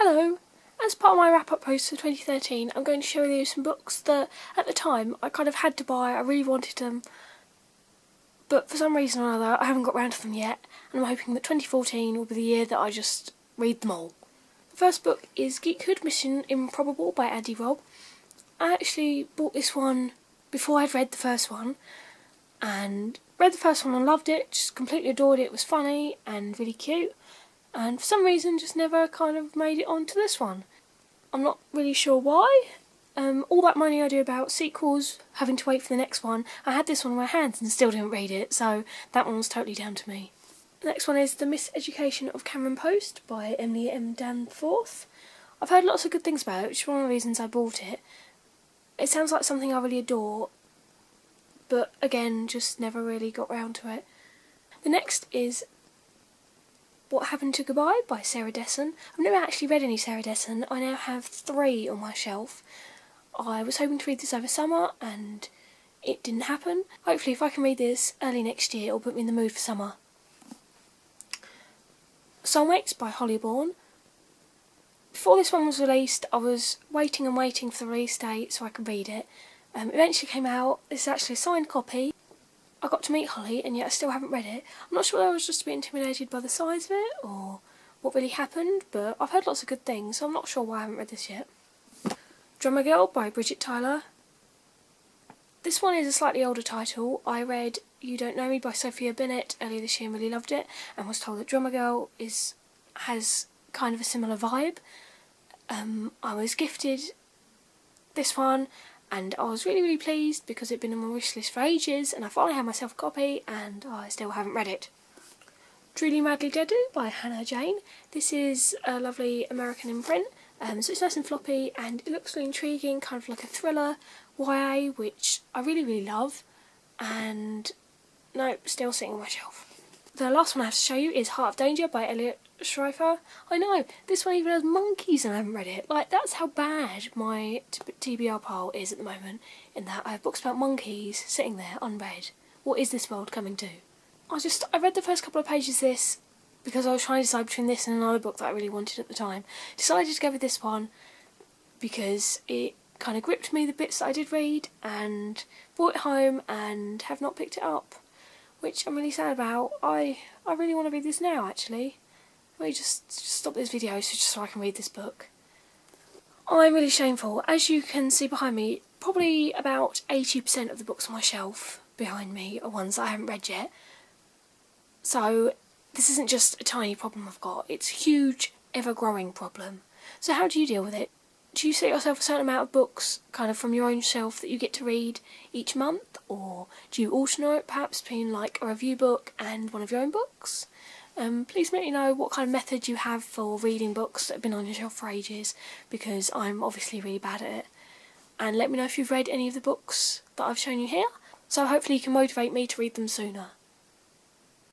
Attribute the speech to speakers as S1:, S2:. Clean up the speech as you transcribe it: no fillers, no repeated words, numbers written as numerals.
S1: Hello! As part of my wrap-up post for 2013, I'm going to show you some books that, at the time, I kind of had to buy. I really wanted them, but for some reason or other, I haven't got round to them yet, and I'm hoping that 2014 will be the year that I just read them all. The first book is Geek Admission Improbable by Andy Robb. I actually bought this one before I'd read the first one, and read the first one and loved it, just completely adored it. It was funny and really cute, and for some reason just never kind of made it onto this one. I'm not really sure why. All that moaning I do about sequels, having to wait for the next one, I had this one in my hands and still didn't read it, so that one was totally down to me. The next one is The Miseducation of Cameron Post by Emily M. Danforth. I've heard lots of good things about it, which is one of the reasons I bought it. It sounds like something I really adore, but again, just never really got round to it. The next is What Happened to Goodbye by Sarah Dessen. I've never actually read any Sarah Dessen. I now have 3 on my shelf. I was hoping to read this over summer and it didn't happen. Hopefully if I can read this early next year, it'll put me in the mood for summer. Soulmates by Holly Bourne. Before this one was released, I was waiting and waiting for the release date so I could read it. Eventually came out. This is actually a signed copy. I got to meet Holly and yet I still haven't read it. I'm not sure whether I was just a bit intimidated by the size of it or what really happened, but I've heard lots of good things, so I'm not sure why I haven't read this yet. Drummer Girl by Bridget Tyler. This one is a slightly older title. I read You Don't Know Me by Sophia Bennett earlier this year and really loved it, and was told that Drummer Girl has kind of a similar vibe. I was gifted this one and I was really pleased because it'd been on my wish list for ages, and I finally had myself a copy and I still haven't read it. Truly Madly Deadu by Hannah Jane. This is a lovely American imprint, so it's nice and floppy and it looks really intriguing, kind of like a thriller YA, which I really love, and no, still sitting on my shelf. The last one I have to show you is Heart of Danger by Elliot Schreifer. I know, this one even has monkeys and I haven't read it. Like, that's how bad my TBR pile is at the moment, in that I have books about monkeys sitting there unread. What is this world coming to? I read the first couple of pages of this because I was trying to decide between this and another book that I really wanted at the time. Decided to go with this one because it kind of gripped me, the bits that I did read, and brought it home and have not picked it up, which I'm really sad about. I really want to read this now, actually. Let me just stop this video just so I can read this book. I'm really shameful. As you can see behind me, probably about 80% of the books on my shelf behind me are ones that I haven't read yet. So this isn't just a tiny problem I've got, it's a huge, ever-growing problem. So how do you deal with it? Do you set yourself a certain amount of books kind of from your own shelf that you get to read each month? Or do you alternate perhaps between like a review book and one of your own books? Please let me know what kind of method you have for reading books that have been on your shelf for ages, because I'm obviously really bad at it. And let me know if you've read any of the books that I've shown you here, so hopefully you can motivate me to read them sooner.